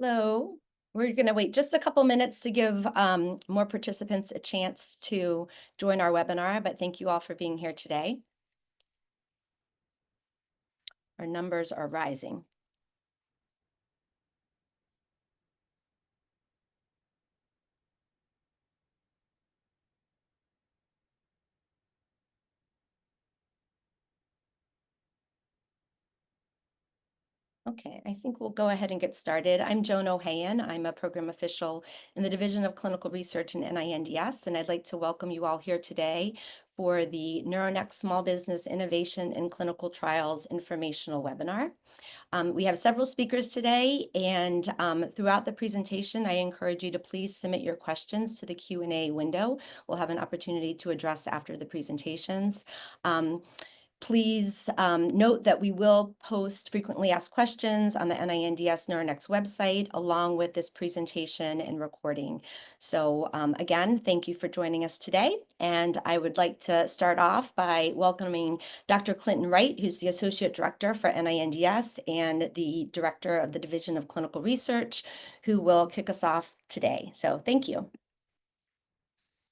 Hello. We're going to wait just a couple minutes to give more participants a chance to join our webinar, but thank you all for being here today. Our numbers are rising. Okay, I think we'll go ahead and get started. I'm Joan Ohayon. I'm a program official in the Division of Clinical Research in NINDS, and I'd like to welcome you all here today for the NeuroNEXT Small Business Innovation and Clinical Trials informational webinar. We have several speakers today, and throughout the presentation, I encourage you to please submit your questions to the Q&A window. We'll have an opportunity to address after the presentations. Please note that we will post frequently asked questions on the NINDS NeuroNEXT website, along with this presentation and recording. So again, thank you for joining us today. And I would like to start off by welcoming Dr. Clinton Wright, who's the Associate Director for NINDS and the Director of the Division of Clinical Research, who will kick us off today. So thank you.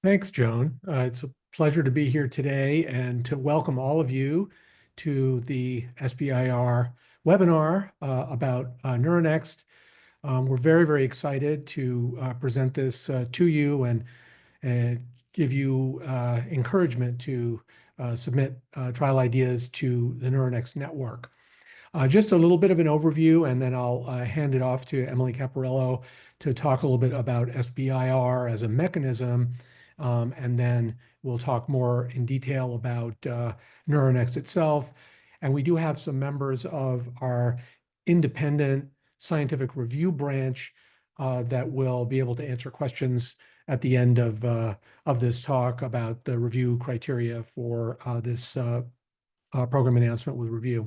Thanks, Joan. It's a pleasure to be here today and to welcome all of you to the SBIR webinar about NeuroNEXT. We're very, very excited to present this to you and give you encouragement to submit trial ideas to the NeuroNEXT network. Just a little bit of an overview, and then I'll hand it off to Emily Caporello to talk a little bit about SBIR as a mechanism. And then we'll talk more in detail about NeuroNEXT itself. And we do have some members of our independent scientific review branch that will be able to answer questions at the end of this talk about the review criteria for this program announcement with review.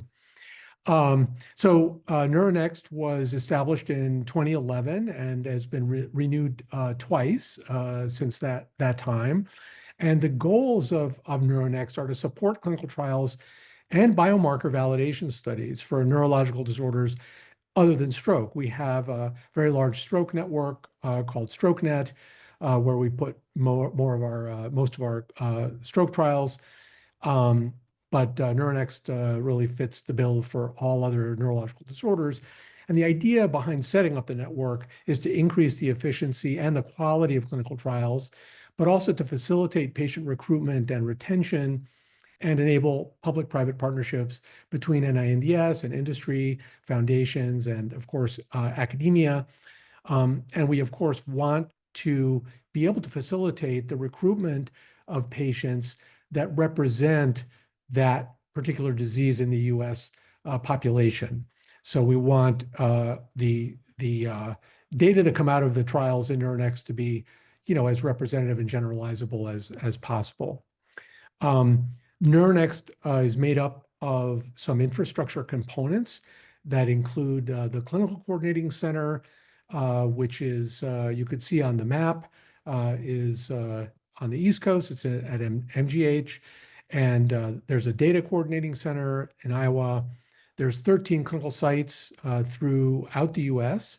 NeuroNEXT was established in 2011 and has been renewed twice since that time. And the goals of NeuroNEXT are to support clinical trials and biomarker validation studies for neurological disorders other than stroke. We have a very large stroke network called StrokeNet, where we put most of our stroke trials. But NeuroNEXT really fits the bill for all other neurological disorders. And the idea behind setting up the network is to increase the efficiency and the quality of clinical trials, but also to facilitate patient recruitment and retention and enable public-private partnerships between NINDS and industry, foundations, and of course, academia. And we, of course, want to be able to facilitate the recruitment of patients that represent that particular disease in the U.S. Population. So we want the data that come out of the trials in NeuroNEXT to be, as representative and generalizable as possible. NeuroNEXT is made up of some infrastructure components that include the Clinical Coordinating Center, which is, you could see on the map, is on the East Coast. It's at MGH. And there's a data coordinating center in Iowa. There's 13 clinical sites throughout the US.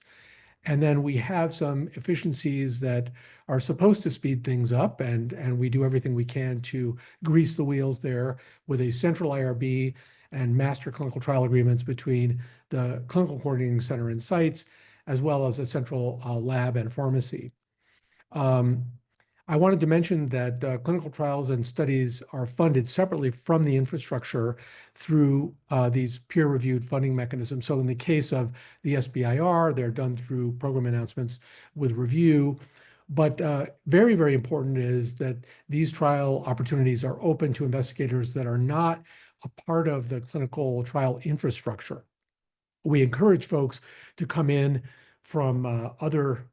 And then we have some efficiencies that are supposed to speed things up, and we do everything we can to grease the wheels there with a central IRB and master clinical trial agreements between the Clinical Coordinating Center and sites, as well as a central lab and pharmacy. I wanted to mention that clinical trials and studies are funded separately from the infrastructure through these peer-reviewed funding mechanisms. So in the case of the SBIR, they're done through program announcements with review. But very, very important is that these trial opportunities are open to investigators that are not a part of the clinical trial infrastructure. We encourage folks to come in from other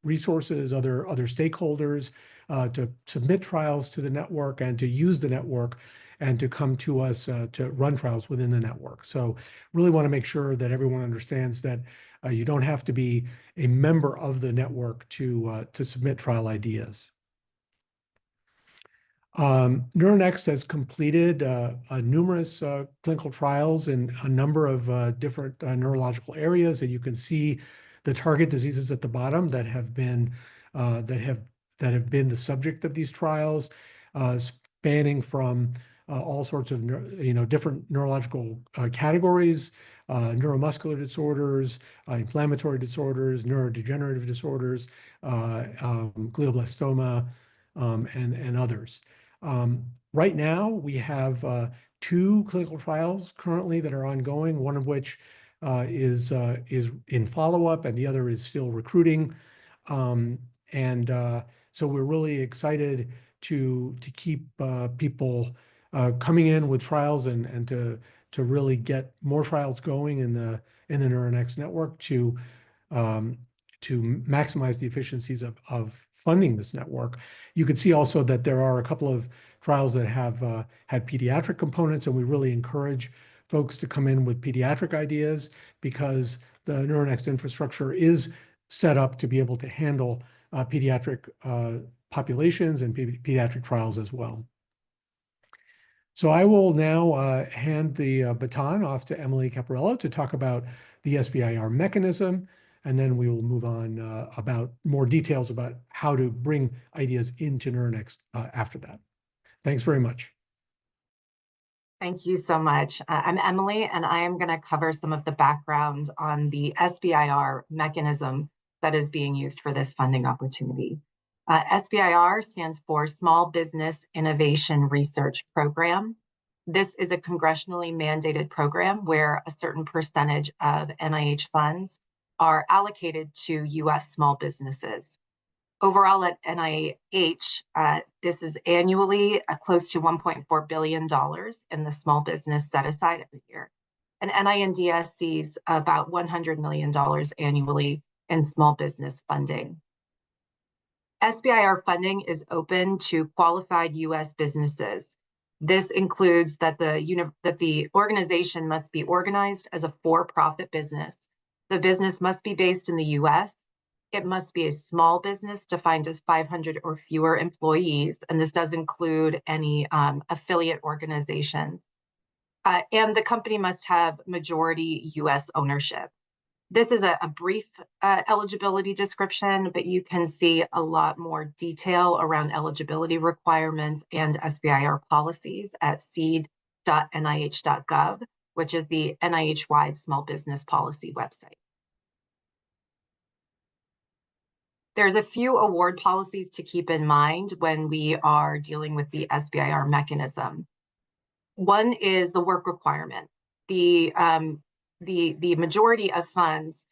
resources, other stakeholders, to submit trials to the network and to use the network and to come to us to run trials within the network. So really want to make sure that everyone understands that you don't have to be a member of the network to submit trial ideas. NeuroNEXT has completed numerous clinical trials in a number of different neurological areas, and you can see the target diseases at the bottom that have been the subject of these trials, spanning from all sorts of different neurological categories, neuromuscular disorders, inflammatory disorders, neurodegenerative disorders, glioblastoma, and others. Right now, we have 2 clinical trials currently that are ongoing, one of which is in follow-up, and the other is still recruiting. So we're really excited to keep people coming in with trials and to really get more trials going in the NeuroNEXT network to maximize the efficiencies of funding this network. You can see also that there are a couple of trials that have had pediatric components, and we really encourage folks to come in with pediatric ideas because the NeuroNEXT infrastructure is set up to be able to handle pediatric populations and pediatric trials as well. So I will now hand the baton off to Emily Caporello to talk about the SBIR mechanism, and then we will move on about more details about how to bring ideas into NeuroNEXT after that. Thanks very much. Thank you so much. I'm Emily, and I am going to cover some of the background on the SBIR mechanism that is being used for this funding opportunity. SBIR stands for Small Business Innovation Research Program. This is a congressionally mandated program where a certain percentage of NIH funds are allocated to U.S. small businesses. Overall at NIH, this is annually close to $1.4 billion in the small business set aside every year. And NINDS sees about $100 million annually in small business funding. SBIR funding is open to qualified U.S. businesses. This includes that the organization must be organized as a for-profit business. The business must be based in the U.S. It must be a small business defined as 500 or fewer employees, and this does include any affiliate organizations. And the company must have majority U.S. ownership. This is a brief eligibility description, but you can see a lot more detail around eligibility requirements and SBIR policies at seed.nih.gov, which is the NIH-wide small business policy website. There's a few award policies to keep in mind when we are dealing with the SBIR mechanism. One is the work requirement. The majority of funds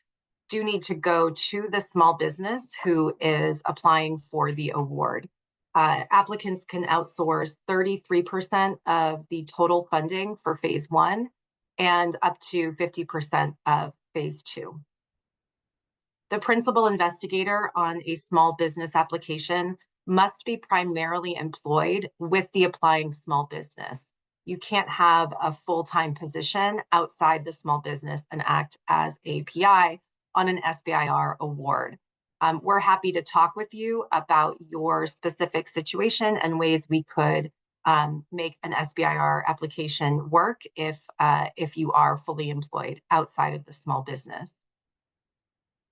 do need to go to the small business who is applying for the award. Applicants can outsource 33% of the total funding for phase 1 and up to 50% of phase 2. The principal investigator on a small business application must be primarily employed with the applying small business. You can't have a full-time position outside the small business and act as a PI on an SBIR award. We're happy to talk with you about your specific situation and ways we could make an SBIR application work if you are fully employed outside of the small business.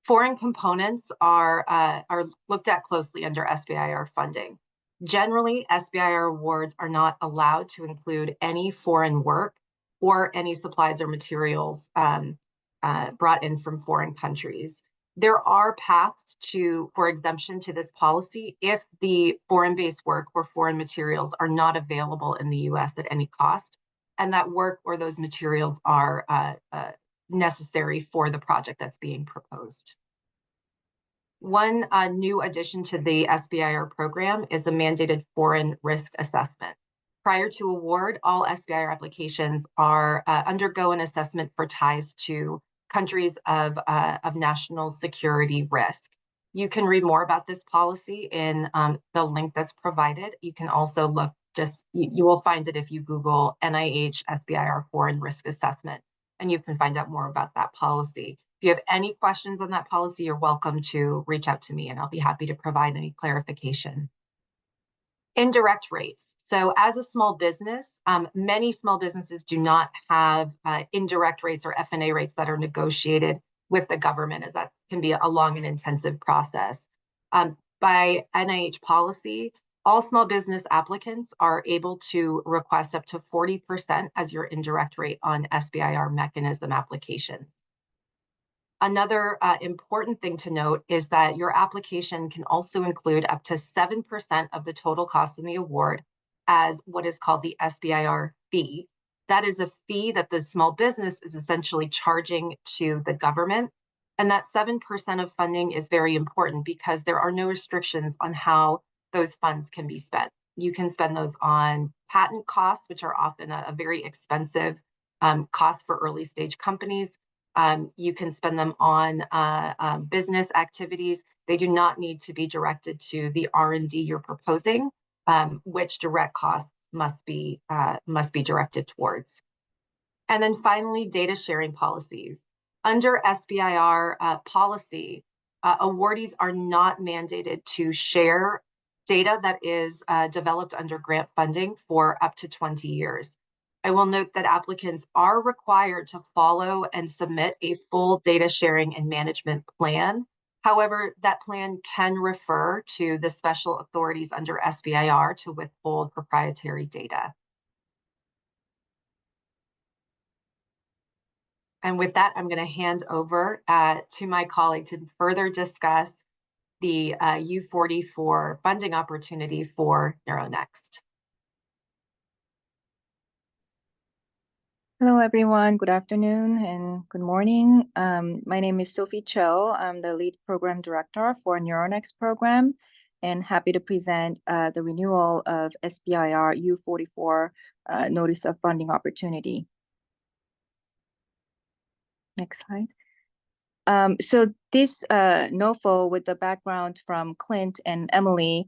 Foreign components are looked at closely under SBIR funding. Generally, SBIR awards are not allowed to include any foreign work or any supplies or materials brought in from foreign countries. There are paths for exemption to this policy if the foreign-based work or foreign materials are not available in the U.S. at any cost, and that work or those materials are necessary for the project that's being proposed. One new addition to the SBIR program is the mandated foreign risk assessment. Prior to award, all SBIR applications undergo an assessment for ties to countries of national security risk. You can read more about this policy in the link that's provided. You can also look, you will find it if you Google NIH SBIR foreign risk assessment, and you can find out more about that policy. If you have any questions on that policy, you're welcome to reach out to me and I'll be happy to provide any clarification. Indirect rates. So as a small business, many small businesses do not have indirect rates or F&A rates that are negotiated with the government, as that can be a long and intensive process. By NIH policy, all small business applicants are able to request up to 40% as your indirect rate on SBIR mechanism applications. Another important thing to note is that your application can also include up to 7% of the total cost in the award as what is called the SBIR fee. That is a fee that the small business is essentially charging to the government. And that 7% of funding is very important because there are no restrictions on how those funds can be spent. You can spend those on patent costs, which are often a very expensive cost for early stage companies. You can spend them on business activities. They do not need to be directed to the R&D you're proposing, which direct costs must be directed towards. And then finally, data sharing policies. Under SBIR policy, awardees are not mandated to share data that is developed under grant funding for up to 20 years. I will note that applicants are required to follow and submit a full data sharing and management plan. However, that plan can refer to the special authorities under SBIR to withhold proprietary data. And with that, I'm going to hand over to my colleague to further discuss the U44 funding opportunity for NeuroNEXT. Hello, everyone. Good afternoon and good morning. My name is Sophie Cho. I'm the lead program director for NeuroNEXT program and happy to present the renewal of SBIR U44 Notice of Funding Opportunity. Next slide. So this NOFO, with the background from Clint and Emily,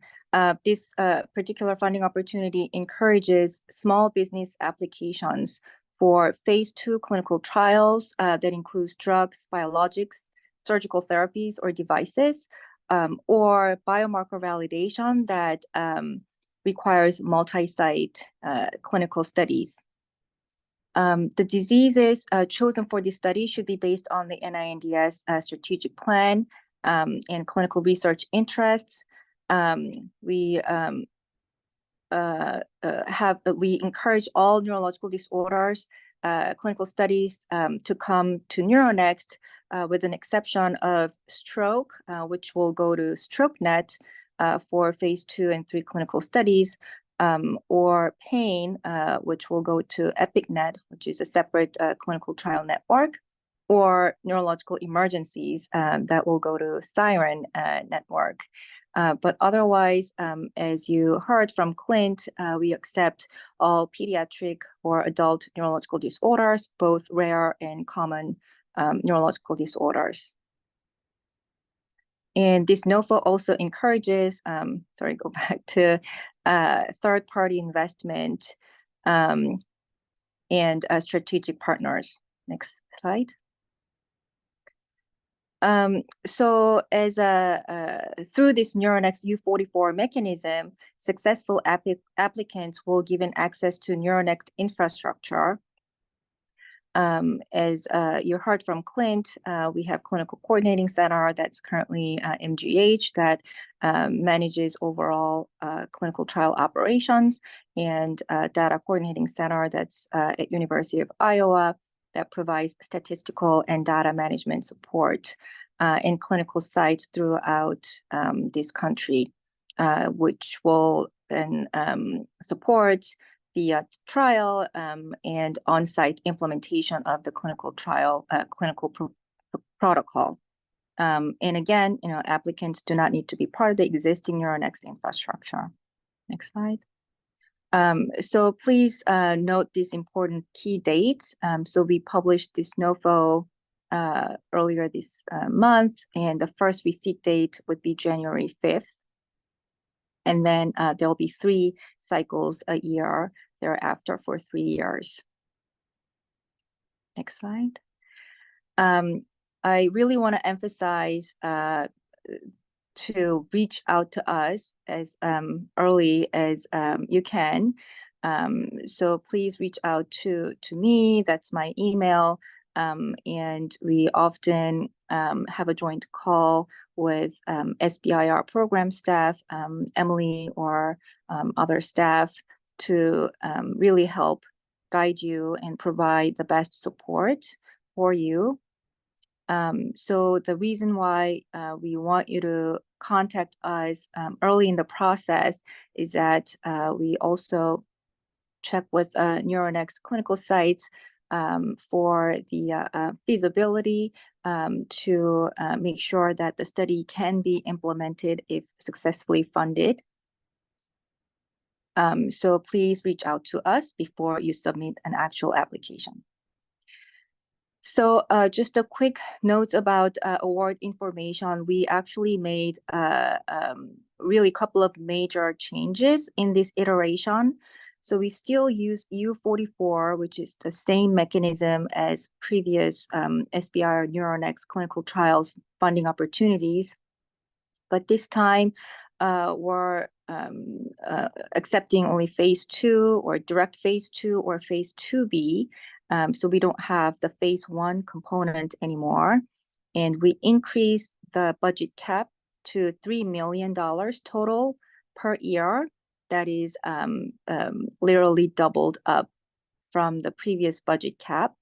this particular funding opportunity encourages small business applications for phase 2 clinical trials that includes drugs, biologics, surgical therapies or devices, or biomarker validation that requires multi-site clinical studies. The diseases chosen for this study should be based on the NINDS strategic plan and clinical research interests. We encourage all neurological disorders clinical studies to come to NeuroNEXT with an exception of stroke, which will go to StrokeNet for phase 2 and 3 clinical studies, or pain, which will go to EpicNet, which is a separate clinical trial network, or neurological emergencies that will go to Siren network. But otherwise, as you heard from Clint, we accept all pediatric or adult neurological disorders, both rare and common neurological disorders. And this NOFO also encourages, go back to third-party investment and strategic partners. Next slide. So as through this NeuroNEXT U44 mechanism, successful applicants will given access to NeuroNEXT infrastructure. As you heard from Clint, we have clinical coordinating center that's currently MGH that manages overall clinical trial operations, and data coordinating center that's at University of Iowa that provides statistical and data management support in clinical sites throughout this country, which will then support the trial and on-site implementation of the clinical trial protocol. And again, applicants do not need to be part of the existing NeuroNEXT infrastructure. Next slide. So please note these important key dates. So we published this NOFO earlier this month, and the first receipt date would be January 5th. And then there'll be 3 cycles a year thereafter for 3 years. Next slide. I really want to emphasize to reach out to us as early as you can. So please reach out to me. That's my email. And we often have a joint call with SBIR program staff, Emily or other staff, to really help guide you and provide the best support for you. So the reason why we want you to contact us early in the process is that we also check with NeuroNEXT clinical sites for the feasibility to make sure that the study can be implemented if successfully funded. So please reach out to us before you submit an actual application. So just a quick note about award information. We actually made really a couple of major changes in this iteration. So we still use U44, which is the same mechanism as previous SBIR NeuroNEXT clinical trials funding opportunities. But this time, we're accepting only phase 2 or direct phase 2 or phase 2B. So we don't have the phase 1 component anymore. And we increased the budget cap to $3 million total per year. That is literally doubled up from the previous budget cap.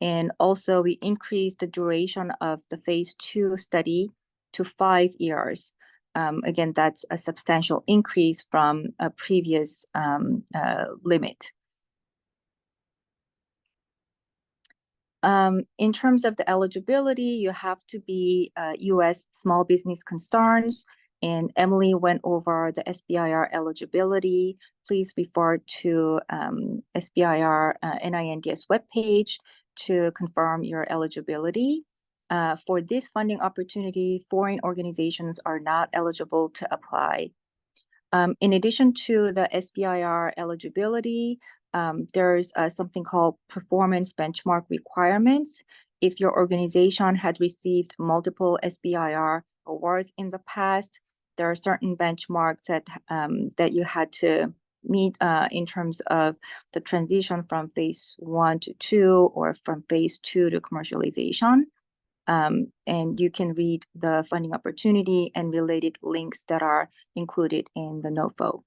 And also we increased the duration of the phase 2 study to 5 years. Again, that's a substantial increase from a previous limit. In terms of the eligibility, you have to be U.S. small business concerns, and Emily went over the SBIR eligibility. Please refer to SBIR NINDS webpage to confirm your eligibility. For this funding opportunity, foreign organizations are not eligible to apply. In addition to the SBIR eligibility, there's something called performance benchmark requirements. If your organization had received multiple SBIR awards in the past, there are certain benchmarks that you had to meet in terms of the transition from phase 1 to 2 or from phase 2 to commercialization. And you can read the funding opportunity and related links that are included in the NOFO.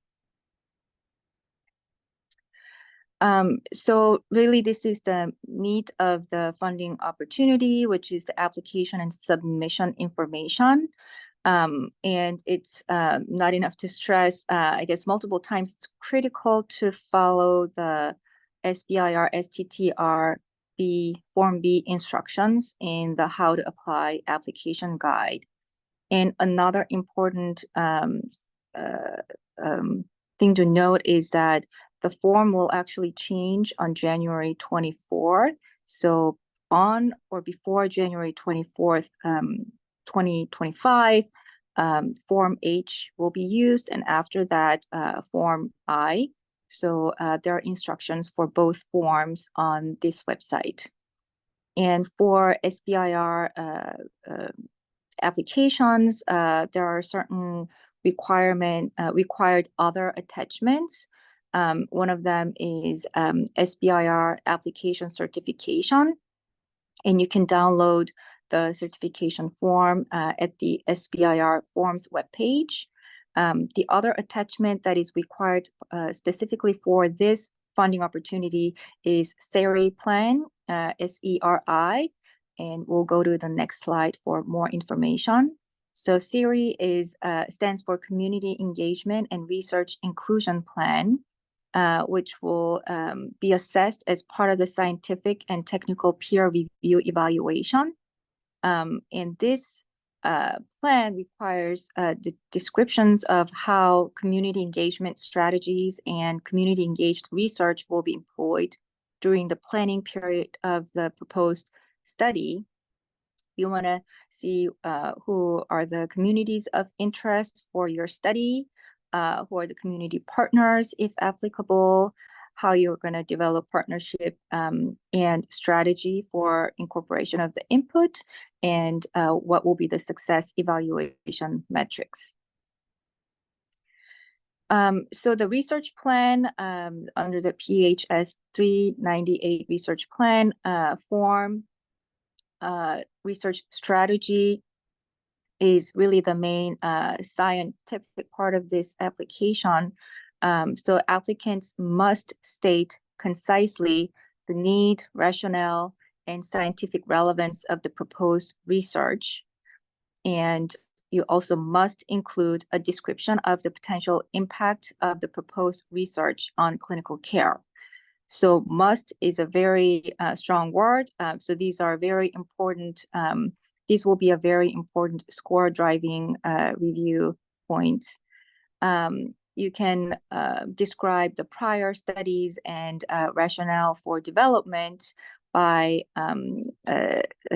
So really, this is the meat of the funding opportunity, which is the application and submission information. And it's not enough to stress, I guess, multiple times, it's critical to follow the SBIR STTR Form B instructions in the how to apply application guide. And another important thing to note is that the form will actually change on January 24th. So on or before January 24th, 2025, Form H will be used, and after that, Form I. So there are instructions for both forms on this website. And for SBIR applications, there are certain required other attachments. One of them is SBIR application certification, and you can download the certification form at the SBIR forms webpage. The other attachment that is required specifically for this funding opportunity is SERI plan, SERI, and we'll go to the next slide for more information. So SERI stands for Community Engagement and Research Inclusion Plan, which will be assessed as part of the scientific and technical peer review evaluation. And this plan requires the descriptions of how community engagement strategies and community engaged research will be employed during the planning period of the proposed study. You want to see who are the communities of interest for your study, who are the community partners, if applicable, how you're going to develop partnership and strategy for incorporation of the input, and what will be the success evaluation metrics. So the research plan under the PHS 398 research plan form research strategy is really the main scientific part of this application. So applicants must state concisely the need, rationale, and scientific relevance of the proposed research. And you also must include a description of the potential impact of the proposed research on clinical care. So must is a very strong word. So these are very important. These will be a very important score driving review points. You can describe the prior studies and rationale for development by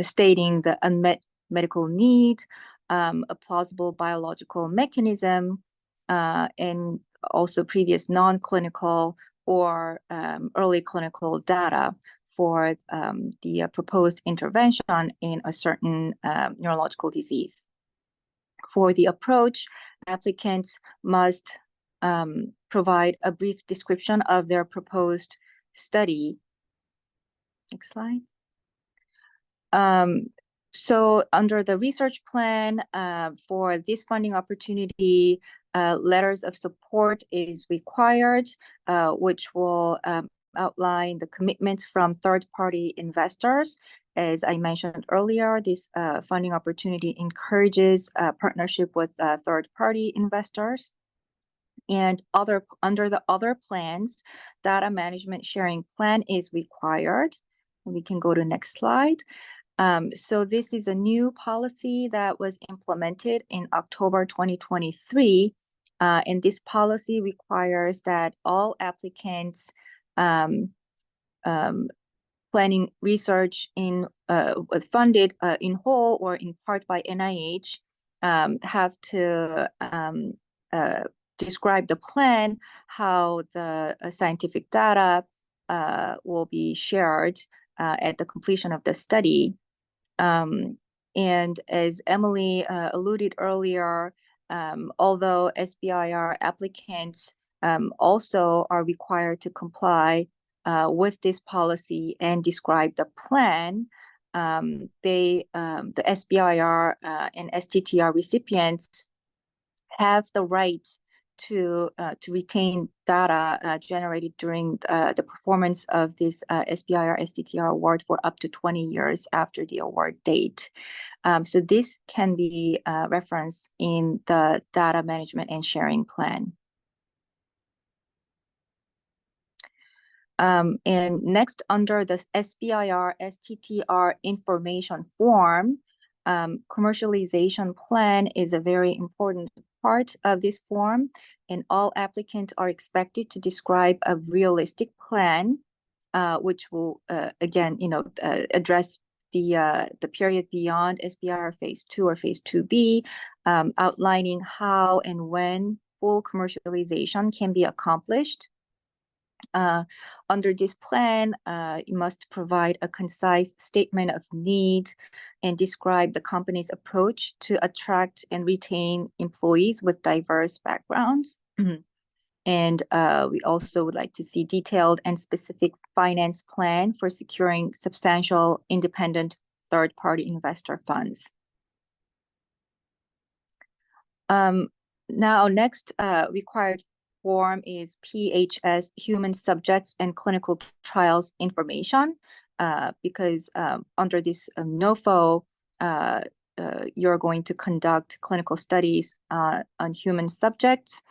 stating the unmet medical need, a plausible biological mechanism, and also previous non-clinical or early clinical data for the proposed intervention in a certain neurological disease. For the approach, applicants must provide a brief description of their proposed study. Next slide. So under the research plan for this funding opportunity, letters of support is required, which will outline the commitments from third-party investors. As I mentioned earlier, this funding opportunity encourages partnership with third-party investors. And under the other plans, data management sharing plan is required. We can go to next slide. So this is a new policy that was implemented in October 2023. And this policy requires that all applicants planning research funded in whole or in part by NIH have to describe the plan, how the scientific data will be shared at the completion of the study. And as Emily alluded earlier, although SBIR applicants also are required to comply with this policy and describe the plan, the SBIR and STTR recipients have the right to retain data generated during the performance of this SBIR STTR award for up to 20 years after the award date. So this can be referenced in the data management and sharing plan. And next, under the SBIR STTR information form, commercialization plan is a very important part of this form, and all applicants are expected to describe a realistic plan, which will again, address the period beyond SBIR phase 2 or phase 2B, outlining how and when full commercialization can be accomplished. Under this plan, you must provide a concise statement of need and describe the company's approach to attract and retain employees with diverse backgrounds. And we also would like to see detailed and specific finance plan for securing substantial independent third-party investor funds. Now, next required form is PHS, Human Subjects and Clinical Trials Information, because under this NOFO, you're going to conduct clinical studies on human subjects.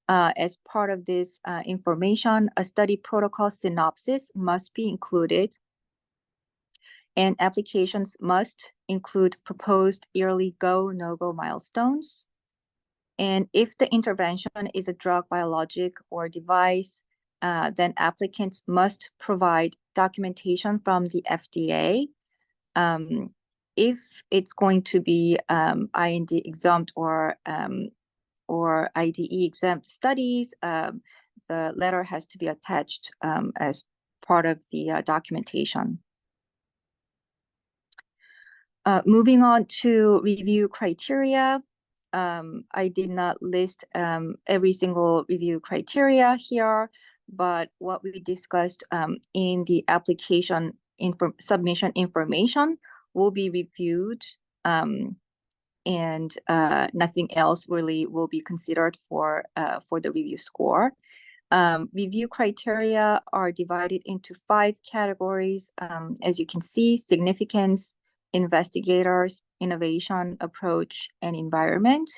As part of this information, a study protocol synopsis must be included, and applications must include proposed yearly go, no-go milestones. And if the intervention is a drug, biologic, or device, then applicants must provide documentation from the FDA. If it's going to be IND exempt or IDE exempt studies, the letter has to be attached as part of the documentation. Moving on to review criteria. I did not list every single review criteria here, but what we discussed in the application submission information will be reviewed, and nothing else really will be considered for the review score. Review criteria are divided into 5 categories. As you can see: significance, investigators, innovation, approach, and environment.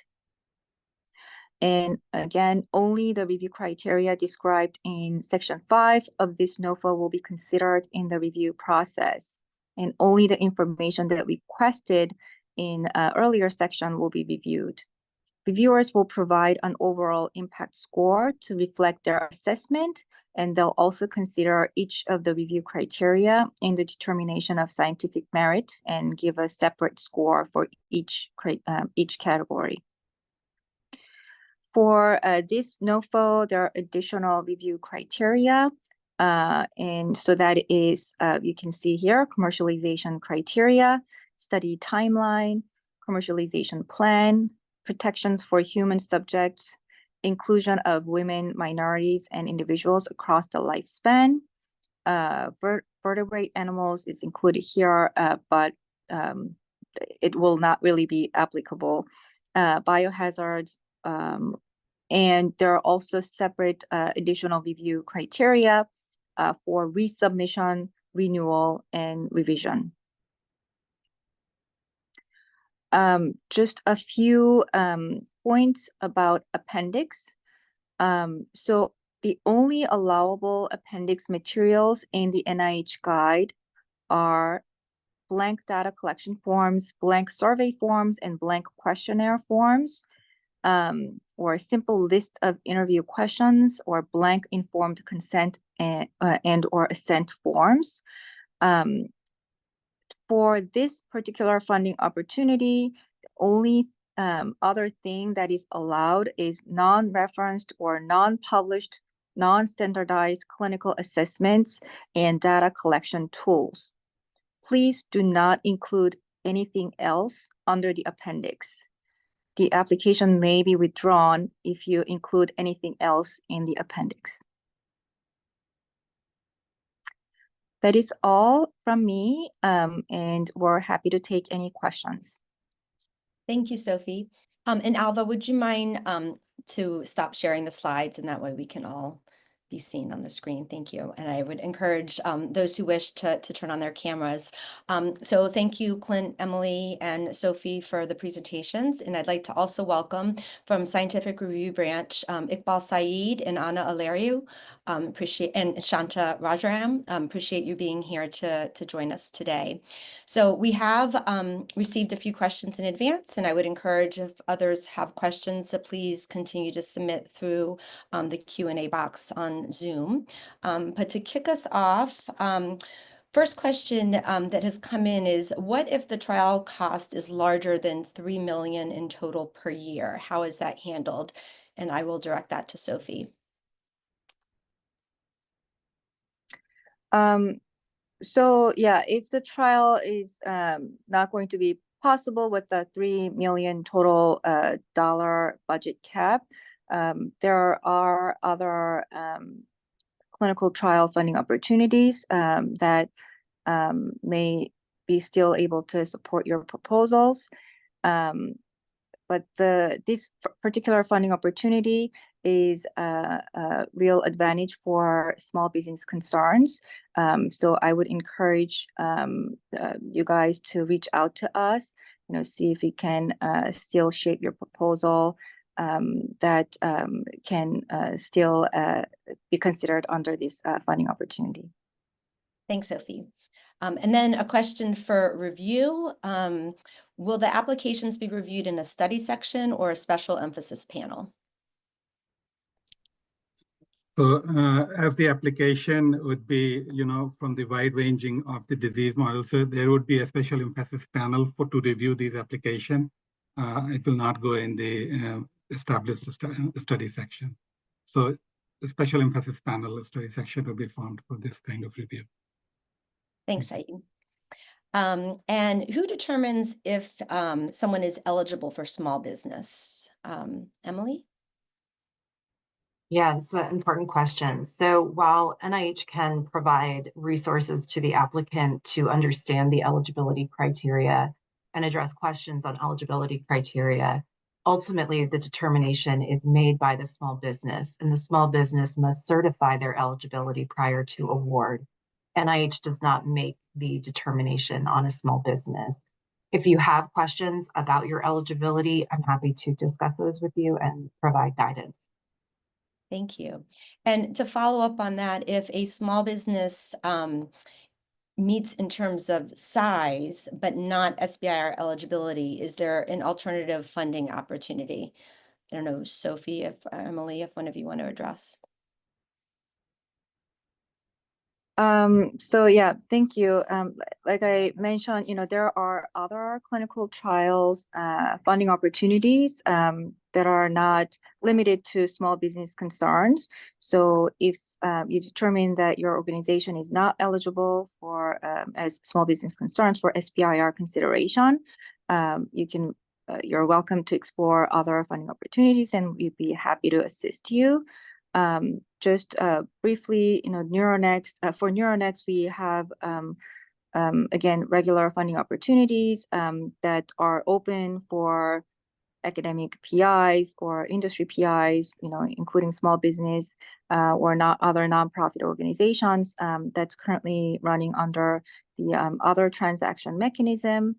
And again, only the review criteria described in Section 5 of this NOFO will be considered in the review process. And only the information that requested in earlier section will be reviewed. Reviewers will provide an overall impact score to reflect their assessment, and they'll also consider each of the review criteria in the determination of scientific merit and give a separate score for each category. For this NOFO, there are additional review criteria. And so that is, you can see here, commercialization criteria, study timeline, commercialization plan, protections for human subjects, inclusion of women, minorities, and individuals across the lifespan. Vertebrate animals is included here, but it will not really be applicable. Biohazards, and there are also separate additional review criteria for resubmission, renewal, and revision. Just a few points about appendix. So the only allowable appendix materials in the NIH guide are blank data collection forms, blank survey forms, and blank questionnaire forms, or a simple list of interview questions, or blank informed consent and or assent forms. For this particular funding opportunity, the only other thing that is allowed is non-referenced or non-published, non-standardized clinical assessments and data collection tools. Please do not include anything else under the appendix. The application may be withdrawn if you include anything else in the appendix. That is all from me, and we're happy to take any questions. Thank you, Sophie. And Alva, would you mind to stop sharing the slides, and that way we can all be seen on the screen? Thank you. And I would encourage those who wish to turn on their cameras. So thank you, Clint, Emily, and Sophie for the presentations. And I'd like to also welcome from Scientific Review Branch, Iqbal Saeed and Anna Alariu, and Shanta Rajaram. Appreciate you being here to join us today. So we have received a few questions in advance, and I would encourage, if others have questions, to please continue to submit through the Q&A box on Zoom. But to kick us off, first question that has come in is, what if the trial cost is larger than $3 million in total per year? How is that handled? And I will direct that to Sophie. So yeah, if the trial is not going to be possible with the $3 million total dollar budget cap, there are other clinical trial funding opportunities that may be still able to support your proposals. But this particular funding opportunity is a real advantage for small business concerns. So I would encourage you guys to reach out to us, see if we can still shape your proposal that can still be considered under this funding opportunity. Thanks, Sophie. And then a question for review. Will the applications be reviewed in a study section or a special emphasis panel? So as the application would be, from the wide ranging of the disease model, so there would be a special emphasis panel to review these applications. It will not go in the established study section. So the special emphasis panel study section will be formed for this kind of review. Thanks, Saeed. And who determines if someone is eligible for small business? Emily? Yeah, it's an important question. So while NIH can provide resources to the applicant to understand the eligibility criteria and address questions on eligibility criteria, ultimately the determination is made by the small business, and the small business must certify their eligibility prior to award. NIH does not make the determination on a small business. If you have questions about your eligibility, I'm happy to discuss those with you and provide guidance. Thank you. And to follow up on that, if a small business meets in terms of size, but not SBIR eligibility, is there an alternative funding opportunity? I don't know, Sophie, if Emily, if one of you want to address. So yeah, thank you. Like I mentioned, there are other clinical trials funding opportunities that are not limited to small business concerns. So if you determine that your organization is not eligible for as small business concerns for SBIR consideration, you're welcome to explore other funding opportunities, and we'd be happy to assist you. Just briefly, NeuroNEXT, for NeuroNEXT, we have, again, regular funding opportunities that are open for academic PIs or industry PIs, including small business or not other nonprofit organizations that's currently running under the other transaction mechanism.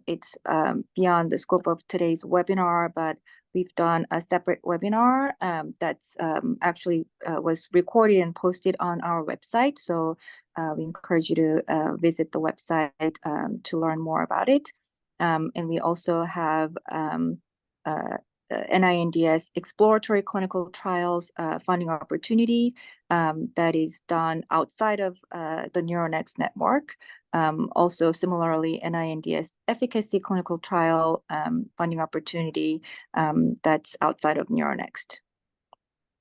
It's beyond the scope of today's webinar, but we've done a separate webinar that's actually was recorded and posted on our website. So we encourage you to visit the website to learn more about it. And we also have NINDS exploratory clinical trials funding opportunity that is done outside of the NeuroNEXT network. Also, similarly, NINDS efficacy clinical trial funding opportunity that's outside of NeuroNEXT.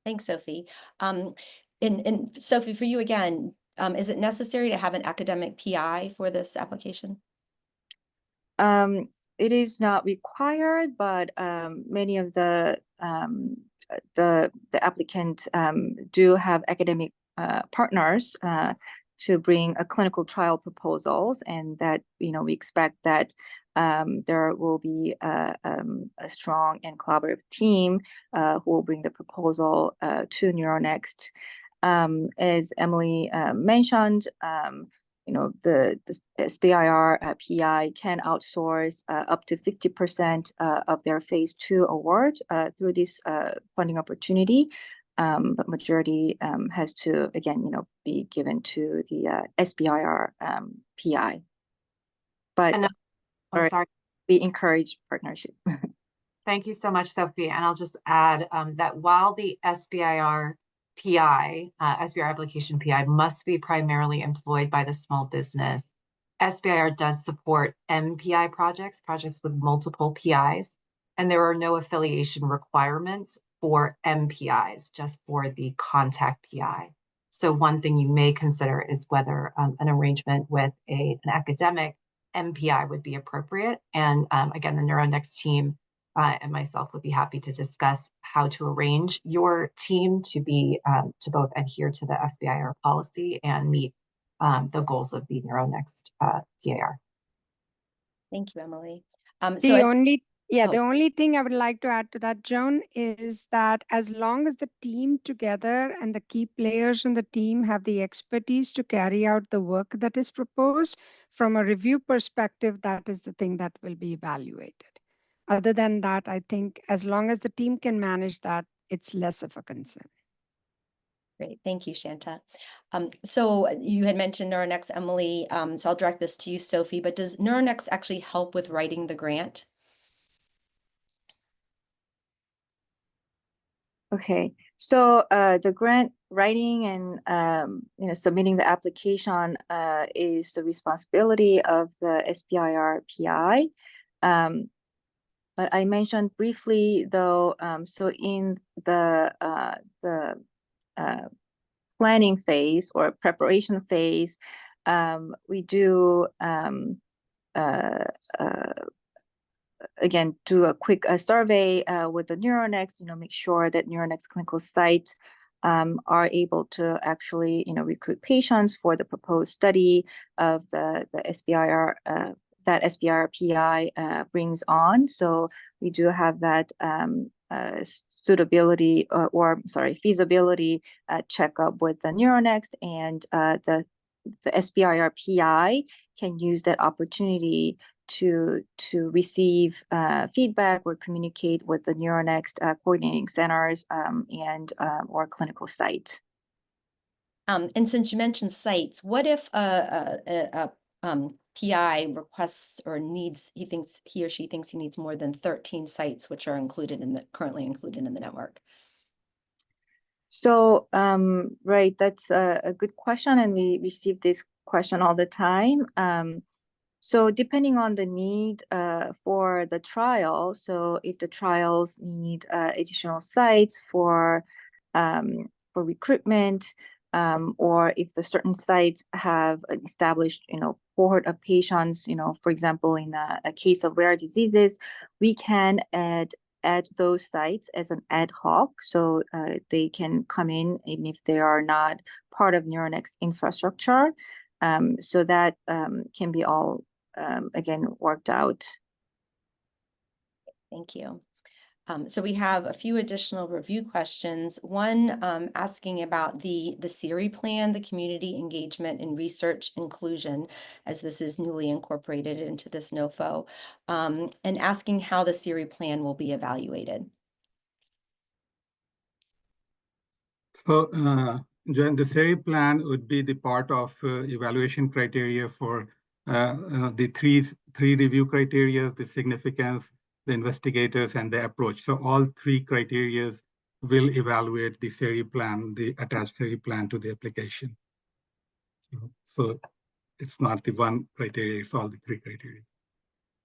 Thanks, Sophie. And Sophie, for you again, is it necessary to have an academic PI for this application? It is not required, but many of the applicants do have academic partners to bring a clinical trial proposals, and that we expect that there will be a strong and collaborative team who will bring the proposal to NeuroNEXT. As Emily mentioned, the SBIR PI can outsource up to 50% of their phase 2 award through this funding opportunity. But majority has to, again, be given to the SBIR PI. But sorry. We encourage partnership. Thank you so much, Sophie. And I'll just add that while the SBIR PI, SBIR application PI must be primarily employed by the small business, SBIR does support MPI projects with multiple PIs, and there are no affiliation requirements for MPIs, just for the contact PI. So one thing you may consider is whether an arrangement with an academic MPI would be appropriate. And again, the NeuroNEXT team and myself would be happy to discuss how to arrange your team to be to both adhere to the SBIR policy and meet the goals of the NeuroNEXT PAR. Thank you, Emily. The only thing I would like to add to that, Joan, is that as long as the team together and the key players in the team have the expertise to carry out the work that is proposed, from a review perspective, that is the thing that will be evaluated. Other than that, I think as long as the team can manage that, it's less of a concern. Great, thank you, Shanta. So you had mentioned NeuroNEXT, Emily, so I'll direct this to you, Sophie, but does NeuroNEXT actually help with writing the grant? Okay, so the grant writing and submitting the application is the responsibility of the SBIR PI. But I mentioned briefly, though, so in the planning phase or preparation phase, we do again, do a quick survey with the NeuroNEXT, make sure that NeuroNEXT clinical sites are able to actually, recruit patients for the proposed study of the SBIR that SBIR PI brings on. So we do have that suitability feasibility checkup with the NeuroNEXT, and the SBIR PI can use that opportunity to receive feedback or communicate with the NeuroNEXT coordinating centers and or clinical sites. And since you mentioned sites, what if a PI requests or needs, he or she thinks he needs more than 13 sites, which are currently included in the network? So, right, that's a good question, and we receive this question all the time. So depending on the need for the trial, so if the trials need additional sites for recruitment, or if the certain sites have an established, cohort of patients, for example, in a case of rare diseases, we can add those sites as an ad hoc, so they can come in even if they are not part of NeuroNEXT infrastructure. So that can be all again worked out. Thank you. So we have a few additional review questions. One asking about the CERI plan, the community engagement and research inclusion, as this is newly incorporated into this NOFO, and asking how the CERI plan will be evaluated. So, Joan, the CERI plan would be the part of evaluation criteria for the three review criteria: the significance, the investigators, and the approach. So all three criteria will evaluate the CERI plan, the attached CERI plan to the application. So it's not the one criteria, it's all the three criteria.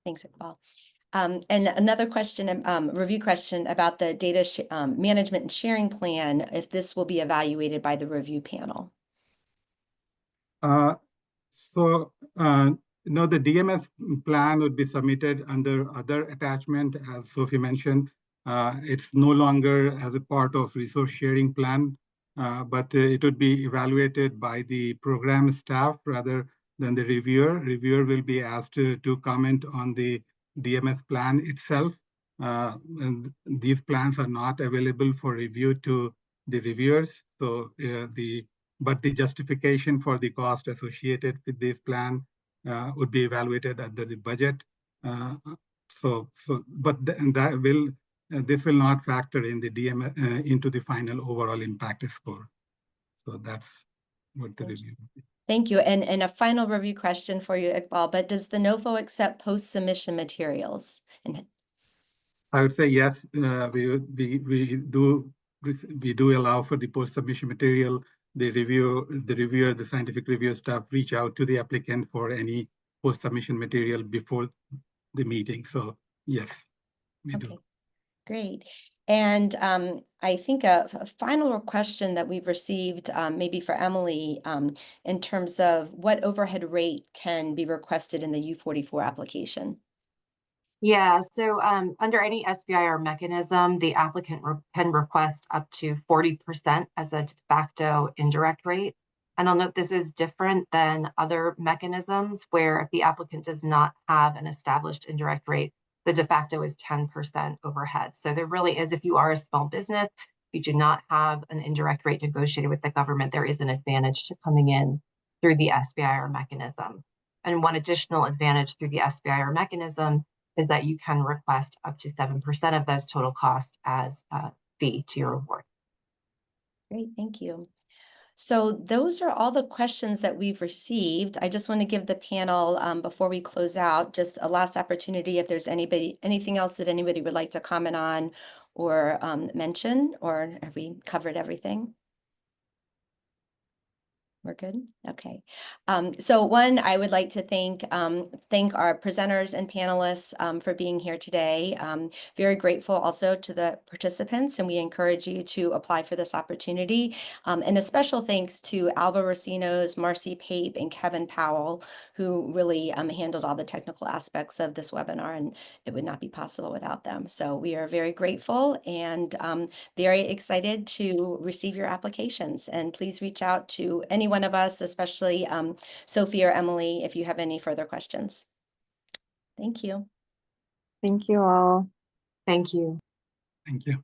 Thanks, Iqbal. And another question, review question about the data management and sharing plan, if this will be evaluated by the review panel. No, the DMS plan would be submitted under other attachment, as Sophie mentioned. It's no longer as a part of resource sharing plan, but it would be evaluated by the program staff rather than the reviewer. Reviewer will be asked to comment on the DMS plan itself. And these plans are not available for review to the reviewers. So but the justification for the cost associated with this plan would be evaluated under the budget. This will not factor in the DMS into the final overall impact score. So that's what the review would be. Thank you. And a final review question for you, Iqbal, but does the NOFO accept post-submission materials? I would say yes, we do allow for the post-submission material. The reviewer, the scientific review staff reach out to the applicant for any post-submission material before the meeting. So yes, we do. Great. And I think a final question that we've received, maybe for Emily, in terms of what overhead rate can be requested in the U44 application. Yeah, so under any SBIR mechanism, the applicant can request up to 40% as a de facto indirect rate. And I'll note this is different than other mechanisms where if the applicant does not have an established indirect rate, the de facto is 10% overhead. So there really is, if you are a small business, if you do not have an indirect rate negotiated with the government, there is an advantage to coming in through the SBIR mechanism. And one additional advantage through the SBIR mechanism is that you can request up to 7% of those total costs as a fee to your award. Great, thank you. So those are all the questions that we've received. I just want to give the panel, before we close out, just a last opportunity if there's anything else that anybody would like to comment on or mention, or have we covered everything? We're good? Okay. So one, I would like to thank our presenters and panelists for being here today. Very grateful also to the participants, and we encourage you to apply for this opportunity. And a special thanks to Alba Racinos, Marcy Pape, and Kevin Powell, who really handled all the technical aspects of this webinar, and it would not be possible without them. So we are very grateful and very excited to receive your applications. And please reach out to any one of us, especially Sophie or Emily, if you have any further questions. Thank you. Thank you all. Thank you. Thank you.